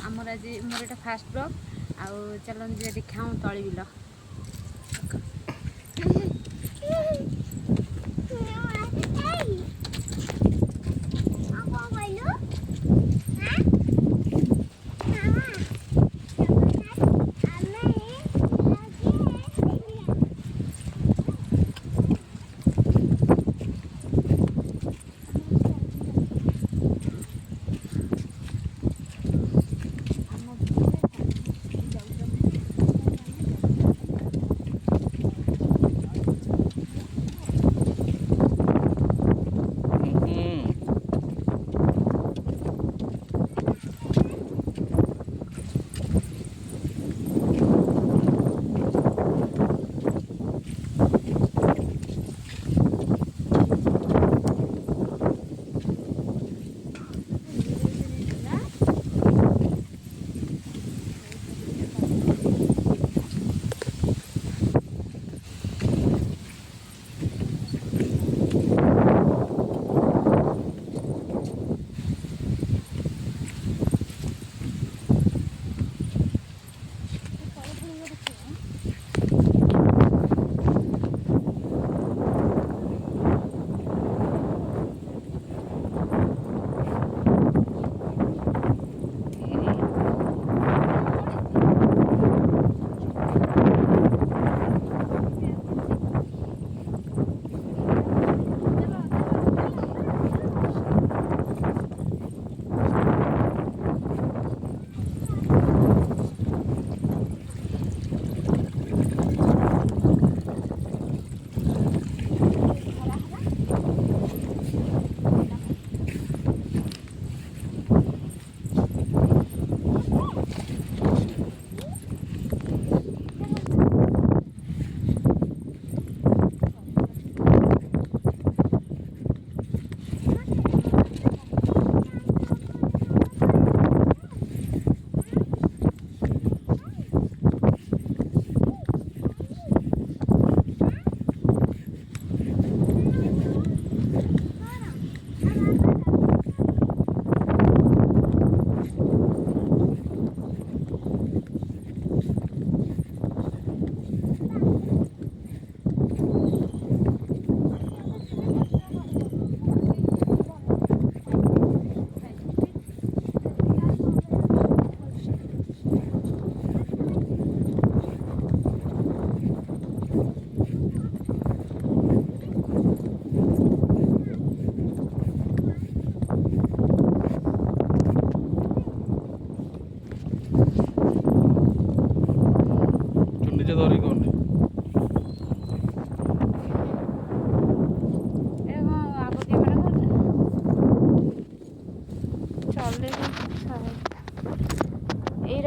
आमर आज मोर एटा fast blog आउ चलन जे देखाऊँ तली बिल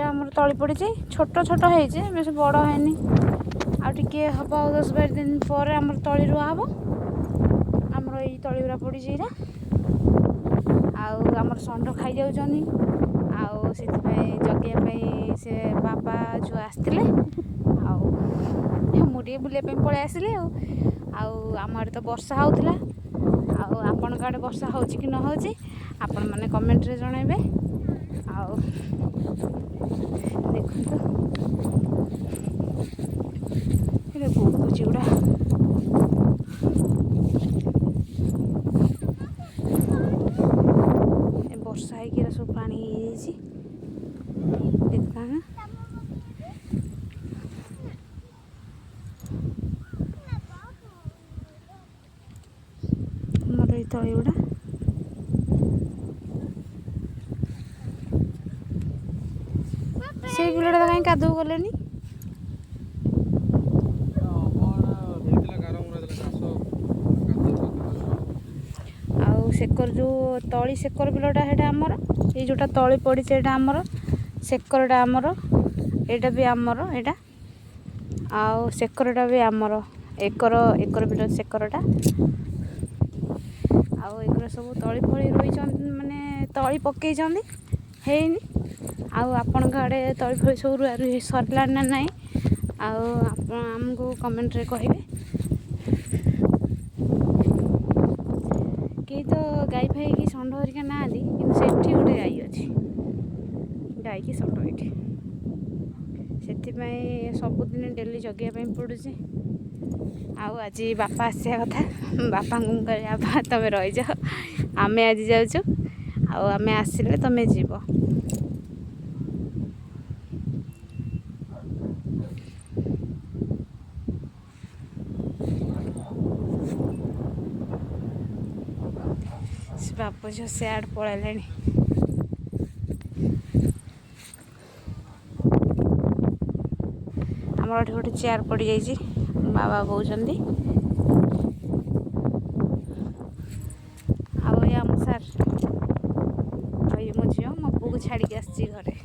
आमर तली पड़ी छोट छोट होती बेस बड़ है आगे हम 10-12 दिन पर आम तली रुआ हम आमर ये तली गुरा पड़ी आमर षंड खाई जाऊँ जगह से बापा जो आसते मुझे बुले पलि आसिली आम आड़े तो वर्षा होता आपण आड़े वर्षा हो कि न हो आपण मैंने कमेंट रे जनइबे देखो बुकुची गुड़ा वर्षा है सब पानी देखा मोर ये तली गुड़ा से बिलटा तो कहीं कादू गले सेकर जो तली सेकर बिलटा है आमर ये जोटा तली पड़ी आमर सेकरटा आमर यहाँ भी आमर यहाँ आउ सेकरटा भी आमर एकर एकर बिल सेकरटा आउ एकर सब तली फली रही माने तली पकई हैनी आपण आड़े तली फली सब रुआ रुई सरला ना नाई आमको कमेंट रे कहिबे कि तो गाई फाई कि षंड हरिका ना कि गोटे गाई अच्छी ଗାଈକି ଷଣ୍ଢ ଏଇଠି। ସେଥିପାଇଁ ସବୁଦିନ ଡେଲି ଜଗିବା ପାଇଁ ପଡ଼ୁଛି। ଆଉ ଆଜି ବାପା ଆସିବା କଥା, ବାପାଙ୍କୁ ମୁଁ କହିଲି ବାପା ତୁମେ ରହିଯାଅ, ଆମେ ଆଜି ଯାଉଛୁ, ଆଉ ଆମେ ଆସିଲେ ତୁମେ ଯିବ। ସେ ବାପ ଝିଅ ସିଆଡ଼େ ପଳେଇଲେଣି। ଆମର ଏଠି ଗୋଟେ ଚେୟାର ପଡ଼ିଯାଇଛି, ବାବା କହୁଛନ୍ତି। ଆଉ ଏ ଆମ ସାର୍, ଆଉ ଇଏ ମୋ ଝିଅ, ମୋ ପୁଅକୁ ଛାଡ଼ିକି ଆସିଛି ଘରେ।